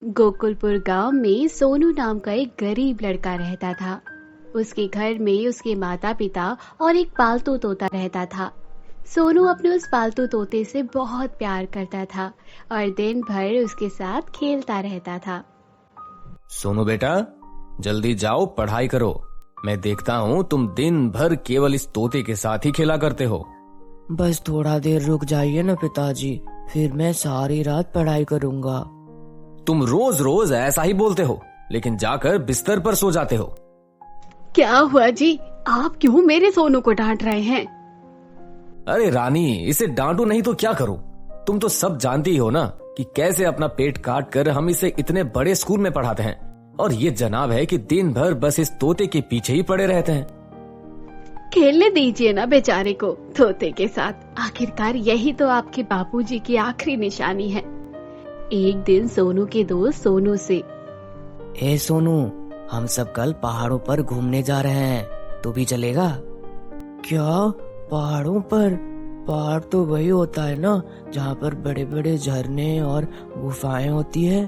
गोकुलपुर गांव में सोनू नाम का एक गरीब लड़का रहता था। उसके घर में उसके माता पिता और एक पालतू तोता रहता था। सोनू अपने उस पालतू तोते से बहुत प्यार करता था और दिन भर उसके साथ खेलता रहता था। सोनू बेटा, जल्दी जाओ पढ़ाई करो। मैं देखता हूँ तुम दिन भर केवल इस तोते के साथ ही खेला करते हो। बस थोड़ा देर रुक जाइए ना पिताजी, फिर मैं सारी रात पढ़ाई करूंगा। तुम रोज रोज ऐसा ही बोलते हो, लेकिन जाकर बिस्तर पर सो जाते हो। क्या हुआ जी, आप क्यों मेरे सोनू को डांट रहे हैं? अरे रानी, इसे डांटू नहीं तो क्या करूं? तुम तो सब जानती हो ना कि कैसे अपना पेट काट कर हम इसे इतने बड़े स्कूल में पढ़ाते हैं, और ये जनाब है कि दिन भर बस इस तोते के पीछे ही पड़े रहते हैं। खेलने दीजिए ना बेचारे को तोते के साथ। आखिरकार यही तो आपके बापूजी की आखिरी निशानी है। एक दिन सोनू के दोस्त सोनू से, ए सोनू, हम सब कल पहाड़ों पर घूमने जा रहे हैं, तू भी चलेगा? क्या पहाड़ों पर? पहाड़ तो वही होता है ना जहाँ पर बड़े बड़े झरने और गुफाएं होती है।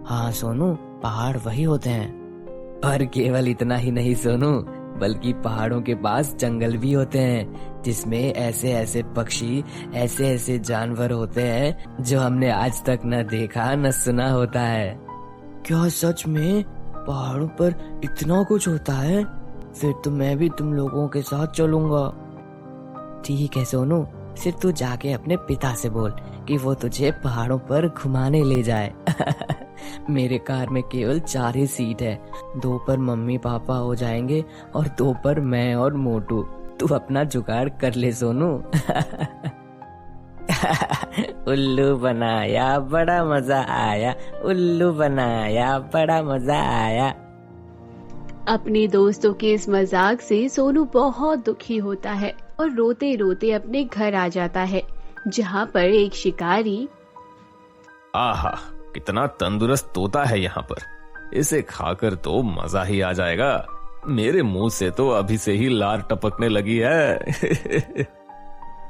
हाँ सोनू, पहाड़ वही होते हैं। और केवल इतना ही नहीं सोनू, बल्कि पहाड़ों के पास जंगल भी होते हैं जिसमें ऐसे ऐसे पक्षी, ऐसे ऐसे जानवर होते हैं जो हमने आज तक न देखा न सुना होता है। क्या सच में पहाड़ों पर इतना कुछ होता है? फिर तो मैं भी तुम लोगों के साथ चलूंगा। ठीक है सोनू, फिर तू जाके अपने पिता से बोल कि वो तुझे पहाड़ों पर घुमाने ले जाए। मेरे कार में केवल 4 ही सीट है, 2 पर मम्मी पापा हो जाएंगे और 2 पर मैं और मोटू। तू अपना जुगाड़ कर ले सोनू। उल्लू बनाया बड़ा मजा आया, उल्लू बनाया बड़ा मजा आया। अपने दोस्तों के इस मजाक से सोनू बहुत दुखी होता है और रोते रोते अपने घर आ जाता है, जहाँ पर एक शिकारी, आहा, कितना तंदुरुस्त तोता है यहाँ पर, इसे खाकर तो मजा ही आ जाएगा। मेरे मुंह से तो अभी से ही लार टपकने लगी है।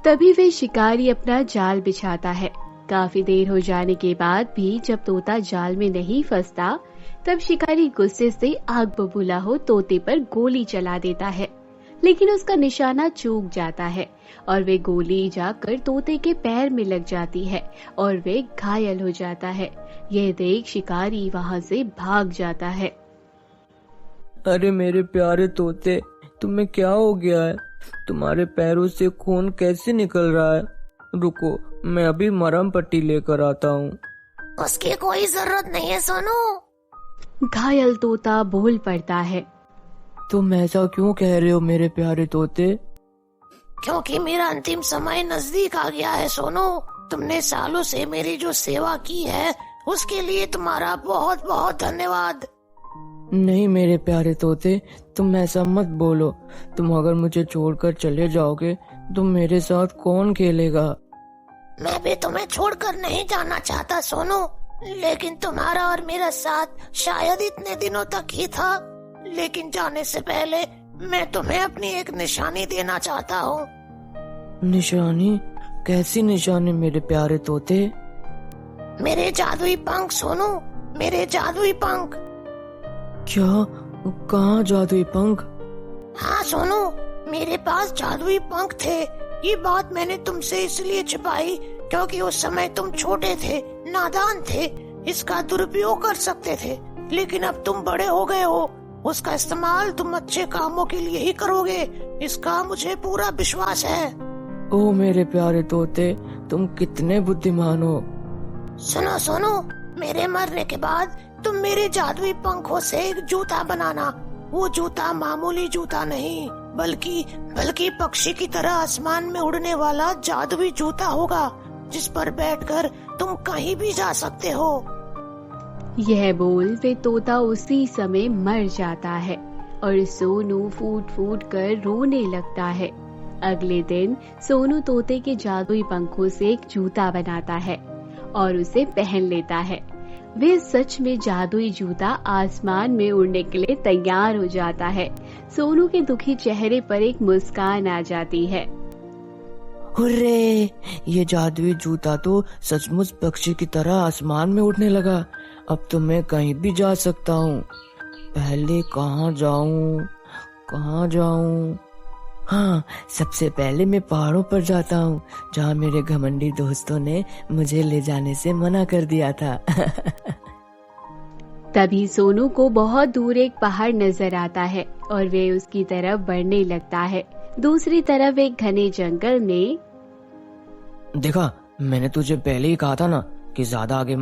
तभी वे शिकारी अपना जाल बिछाता है। काफी देर हो जाने के बाद भी जब तोता जाल में नहीं फंसता, तब शिकारी गुस्से से आग बबूला हो तोते पर गोली चला देता है, लेकिन उसका निशाना चूक जाता है और वे गोली जाकर तोते के पैर में लग जाती है और वे घायल हो जाता है। यह देख शिकारी वहाँ से भाग जाता है। अरे मेरे प्यारे तोते, तुम्हें क्या हो गया है? तुम्हारे पैरों से खून कैसे निकल रहा है? रुको, मैं अभी मरहम पट्टी लेकर आता हूँ। उसकी कोई जरूरत नहीं है सोनू। घायल तोता बोल पड़ता है। तुम ऐसा क्यों कह रहे हो मेरे प्यारे तोते? क्योंकि मेरा अंतिम समय नजदीक आ गया है सोनू। तुमने सालों से मेरी जो सेवा की है उसके लिए तुम्हारा बहुत बहुत धन्यवाद। नहीं मेरे प्यारे तोते, तुम ऐसा मत बोलो। तुम अगर मुझे छोड़कर चले जाओगे तो मेरे साथ कौन खेलेगा? मैं भी तुम्हें छोड़कर नहीं जाना चाहता सोनू, लेकिन तुम्हारा और मेरा साथ शायद इतने दिनों तक ही था। लेकिन जाने से पहले मैं तुम्हें अपनी एक निशानी देना चाहता हूँ। निशानी? कैसी निशानी मेरे प्यारे तोते? मेरे जादुई पंख सोनू, मेरे जादुई पंख। क्या? कहाँ जादुई पंख? हाँ सोनू, मेरे पास जादुई पंख थे। ये बात मैंने तुमसे इसलिए छिपाई क्योंकि उस समय तुम छोटे थे, नादान थे, इसका दुरुपयोग कर सकते थे। लेकिन अब तुम बड़े हो गए हो, उसका इस्तेमाल तुम अच्छे कामों के लिए ही करोगे, इसका मुझे पूरा विश्वास है। ओ मेरे प्यारे तोते, तुम कितने बुद्धिमान हो। सुनो सोनू, मेरे मरने के बाद तुम मेरे जादुई पंखों से एक जूता बनाना। वो जूता मामूली जूता नहीं, बल्कि पक्षी की तरह आसमान में उड़ने वाला जादुई जूता होगा, जिस पर बैठकर तुम कहीं भी जा सकते हो। यह बोल वे तोता उसी समय मर जाता है और सोनू फूट फूट कर रोने लगता है। अगले दिन सोनू तोते के जादुई पंखों से एक जूता बनाता है और उसे पहन लेता है। वे सच में जादुई जूता आसमान में उड़ने के लिए तैयार हो जाता है। सोनू के दुखी चेहरे पर एक मुस्कान आ जाती है। हुर्रे! ये जादुई जूता तो सचमुच पक्षी की तरह आसमान में उड़ने लगा। अब तो मैं कहीं भी जा सकता हूँ। पहले कहाँ जाऊँ? हाँ, सबसे पहले मैं पहाड़ों पर जाता हूँ, जहाँ मेरे घमंडी दोस्तों ने मुझे ले जाने से मना कर दिया था। तभी सोनू को बहुत दूर एक पहाड़ नजर आता है और वे उसकी तरफ बढ़ने लगता है। दूसरी तरफ एक घने जंगल में देखा, मैंने तुझे पहले ही कहा था ना कि ज्यादा आगे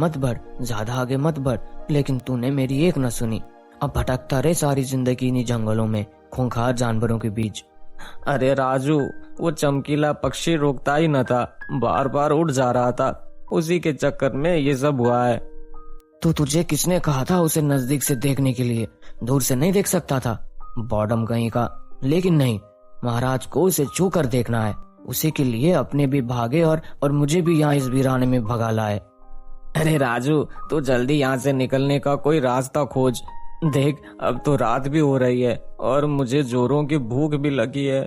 मत बढ़, लेकिन तूने मेरी एक न सुनी। अब भटकता रहे सारी जिंदगी इन्हीं जंगलों में, खूंखार जानवरों के बीच। अरे राजू, वो चमकीला पक्षी रोकता ही न था, बार बार उड़ जा रहा था, उसी के चक्कर में ये सब हुआ है। तो तुझे किसने कहा था उसे नजदीक से देखने के लिए? दूर से नहीं देख सकता था, बॉडम कहीं का। लेकिन नहीं, महाराज को उसे छू कर देखना है। उसी के लिए अपने भी भागे और मुझे भी यहाँ इस वीराने में भगा लाए। अरे राजू, तू जल्दी यहाँ से निकलने का कोई रास्ता खोज। देख, अब तो रात भी हो रही है और मुझे जोरों की भूख भी लगी है।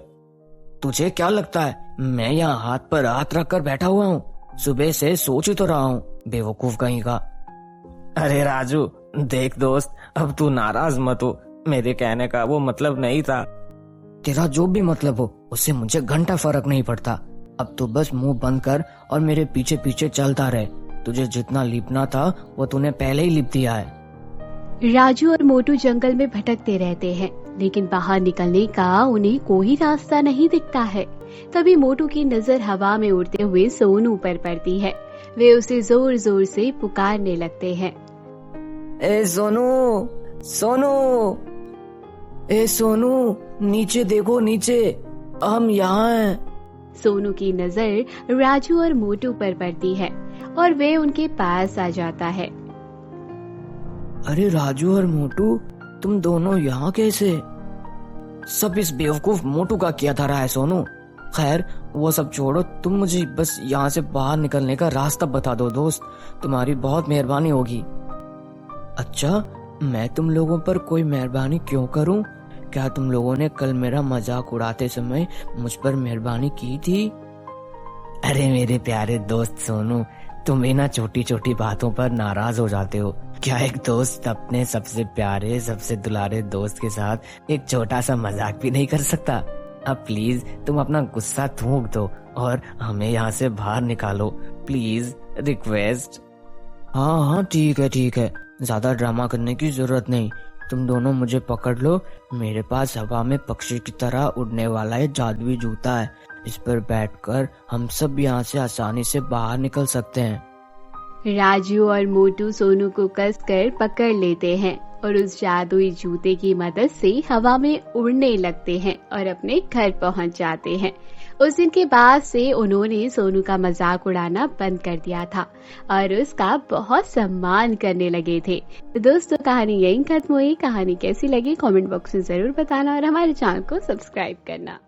तुझे क्या लगता है मैं यहाँ हाथ पर हाथ रख कर बैठा हुआ हूँ? सुबह से सोच ही तो रहा हूँ, बेवकूफ कहीं का। अरे राजू, देख दोस्त, अब तू नाराज मत हो, मेरे कहने का वो मतलब नहीं था। तेरा जो भी मतलब हो, उससे मुझे घंटा फर्क नहीं पड़ता। अब तो बस मुंह बंद कर और मेरे पीछे पीछे चलता रहे। तुझे जितना लिपना था वो तूने पहले ही लिप दिया है। राजू और मोटू जंगल में भटकते रहते हैं, लेकिन बाहर निकलने का उन्हें कोई रास्ता नहीं दिखता है। तभी मोटू की नजर हवा में उड़ते हुए सोनू पर पड़ती है। वे उसे जोर जोर से पुकारने लगते हैं। ए सोनू, नीचे देखो, नीचे, हम यहाँ हैं। सोनू की नजर राजू और मोटू पर पड़ती है और वे उनके पास आ जाता है। अरे राजू और मोटू, तुम दोनों यहाँ कैसे? सब इस बेवकूफ मोटू का किया धरा है सोनू। खैर, वो सब छोड़ो, तुम मुझे बस यहाँ से बाहर निकलने का रास्ता बता दो दोस्त, तुम्हारी बहुत मेहरबानी होगी। अच्छा, मैं तुम लोगों पर कोई मेहरबानी क्यों करूं? क्या तुम लोगों ने कल मेरा मजाक उड़ाते समय मुझ पर मेहरबानी की थी? अरे मेरे प्यारे दोस्त सोनू, तुम भी ना छोटी छोटी बातों पर नाराज हो जाते हो। क्या एक दोस्त अपने सबसे प्यारे, सबसे दुलारे दोस्त के साथ एक छोटा सा मजाक भी नहीं कर सकता? अब प्लीज तुम अपना गुस्सा थूक दो और हमें यहाँ से बाहर निकालो, प्लीज, रिक्वेस्ट। हाँ, ठीक है, ज्यादा ड्रामा करने की जरूरत नहीं। तुम दोनों मुझे पकड़ लो। मेरे पास हवा में पक्षी की तरह उड़ने वाला एक जादुई जूता है। इस पर बैठकर हम सब यहाँ से आसानी से बाहर निकल सकते हैं। राजू और मोटू सोनू को कसकर पकड़ लेते हैं और उस जादुई जूते की मदद से हवा में उड़ने लगते हैं और अपने घर पहुंच जाते हैं। उस दिन के बाद से उन्होंने सोनू का मजाक उड़ाना बंद कर दिया था और उसका बहुत सम्मान करने लगे थे। तो दोस्तों, कहानी यहीं खत्म हुई। कहानी कैसी लगी कमेंट बॉक्स में जरूर बताना और हमारे चैनल को सब्सक्राइब करना।